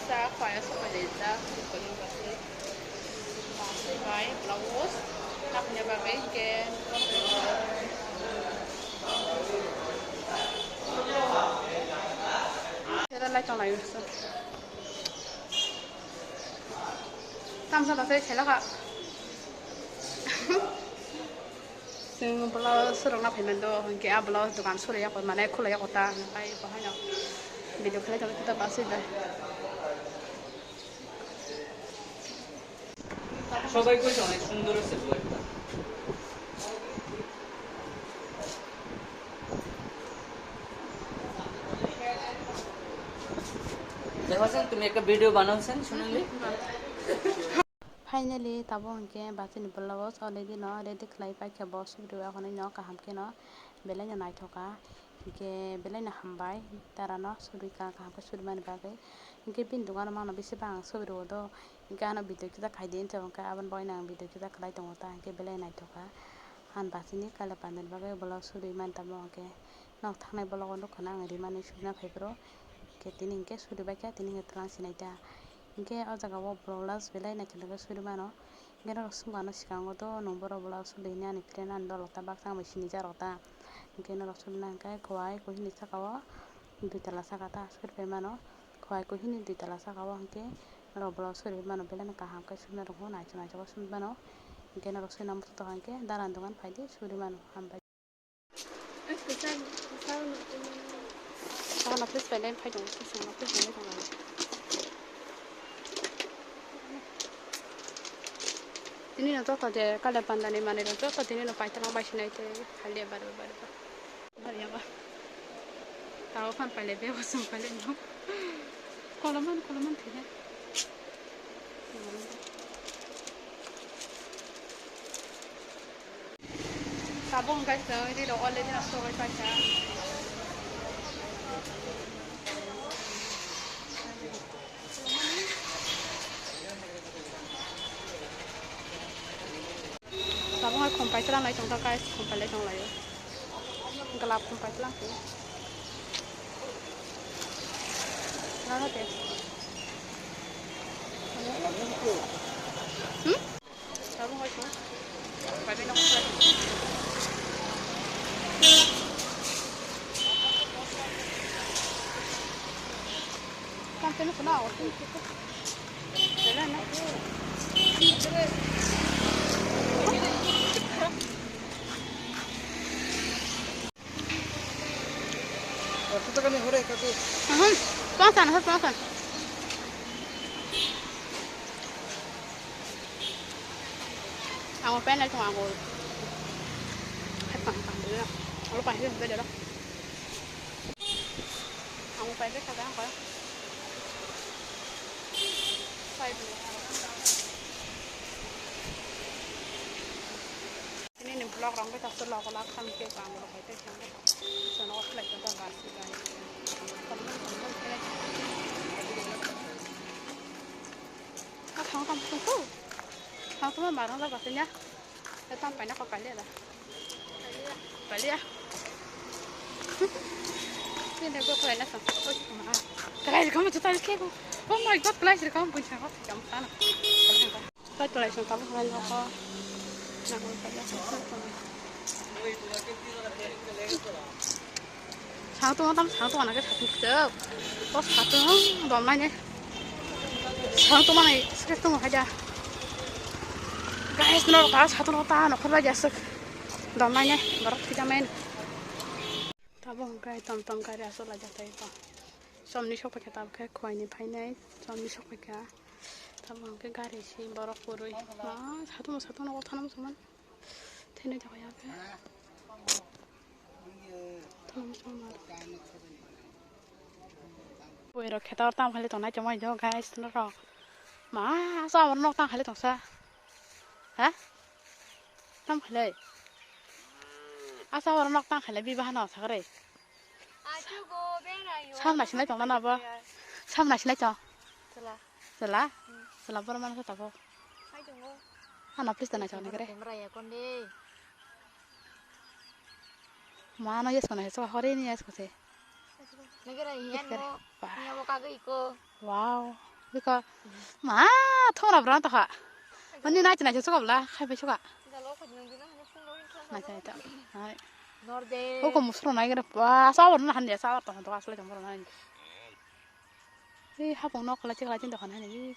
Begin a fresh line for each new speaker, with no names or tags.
sa khoai sa khoai da ko ni ba se ba se vai blouse nak nya ba be ke Era la trong này rồi. Tam sao ta sẽ chạy làซึ่งเราสุดเราเห็นมันด้วยเกี่ยวกับเราตัวการสุดเลยก็มันได้คู่เลยก็ตาไปก็ให้เราวิดีโอคลิปจะไม่ต้องปัสสิเลย
সবাই কইছে অনেক সুন্দর হচ্ছে ব্লগটা দেখছেন তুমি একটা ভিডিও বানাওছেন শুনলি
Finally, tabo hangke batin blouse already no ready khlai pai khe boss video akhone no kaham ke no belai na naithoka hingke belai na hambai tara no suri ka kaham ke suri mani bagai hingke bin dungan ma no bisi bang suri ro do hingke ano video kita khai din chabang ka aban boy nang video kita khlai tongo ta hingke belai naithoka han basini kala panel bagai blouse suri man tabo hangke nok thangnai blouse no khana ang rimani surina phaibro ke tini hingke suri bai ka tini ngetlang sinaita hingke o jaga o blouse belai na khelaga suri mano hingke no sungano sikango do nomboro blouse suri ni ani friend an do lokta baksang machine jarota hingke no suri na hingke khowai kohini sakao dui tala sakata suri pai mano khowai kohini dui tala sakao hingke no blouse suri mano belai na kaham ke suri na ro na chana chago suri mano hingke no suri nam to hingke daran dongan phaidi suri mano hambai Sana please pai len phai dong sana please len dong Tini na to de kala pandani mane ro to tini no pai tang bai sinai te khali bar ya ba tao khan pai le be wasum pai le no kolaman thine sabong guys so ini lo already na so pai sa Sabong ay kumpay lang lai tong ta guys kumpay lai tong lai galap kumpay lang ki Nana te Sabong ay ko Pwede na ko Kante na ko na ako Dala na
Kita kan hore katu.
Pasan. Aku pengen cuma aku. Pang dulu. Aku pasti beda dah. Aku pengen kata apa? Ini nih vlog orang kita selalu lakukan ke kamu lo kita jangan senang flag kita basi kan. Thằng tunggu. Thằng tunggu marang lah basnya. Kita sampai nak kali lah. Kali ya. Ini gue kalian asal. Kalian kamu tuh tadi kego. Oh my god, kalian kamu punya apa? Jam sana. Kalian tuh langsung kamu kalian apa? sáng tua là cái thật được có thật không đòn này nhé sáng tua này sẽ tua hay ra guys nó ta satu nó ta nó không bao giờ sức đòn này nhé baru kita main tabung cái tầm cái ra số làจะthấy to xong đi shop cái tab cái khoai này phải này xong đi shop cái tabung cái gari sih baru kurui satu nó có thằng nào thế này thôi cái Bây giờ khi tao tam khai tông này cho mày cho guys nó rồi mà sao mà nó tam khai tông sao hả tam khai sao mà nó tam khai bị bao nào sao cái sao này xin lấy chồng nó nào sao này xin lấy chồng Sela berapa mana kita kau? Anak please tanah chong negara. Mana yes kau nih? So hari ini yes kau sih.
Negara ini kan mau kagu iko.
wow biko ma thora bran ta kha mani na china chu la khai pe chu ka na cha ta ai o ko musro na gre pa sa war na han ya sa war ta to asle jamro na ni ha pong no kala chi kala chin ta khan ni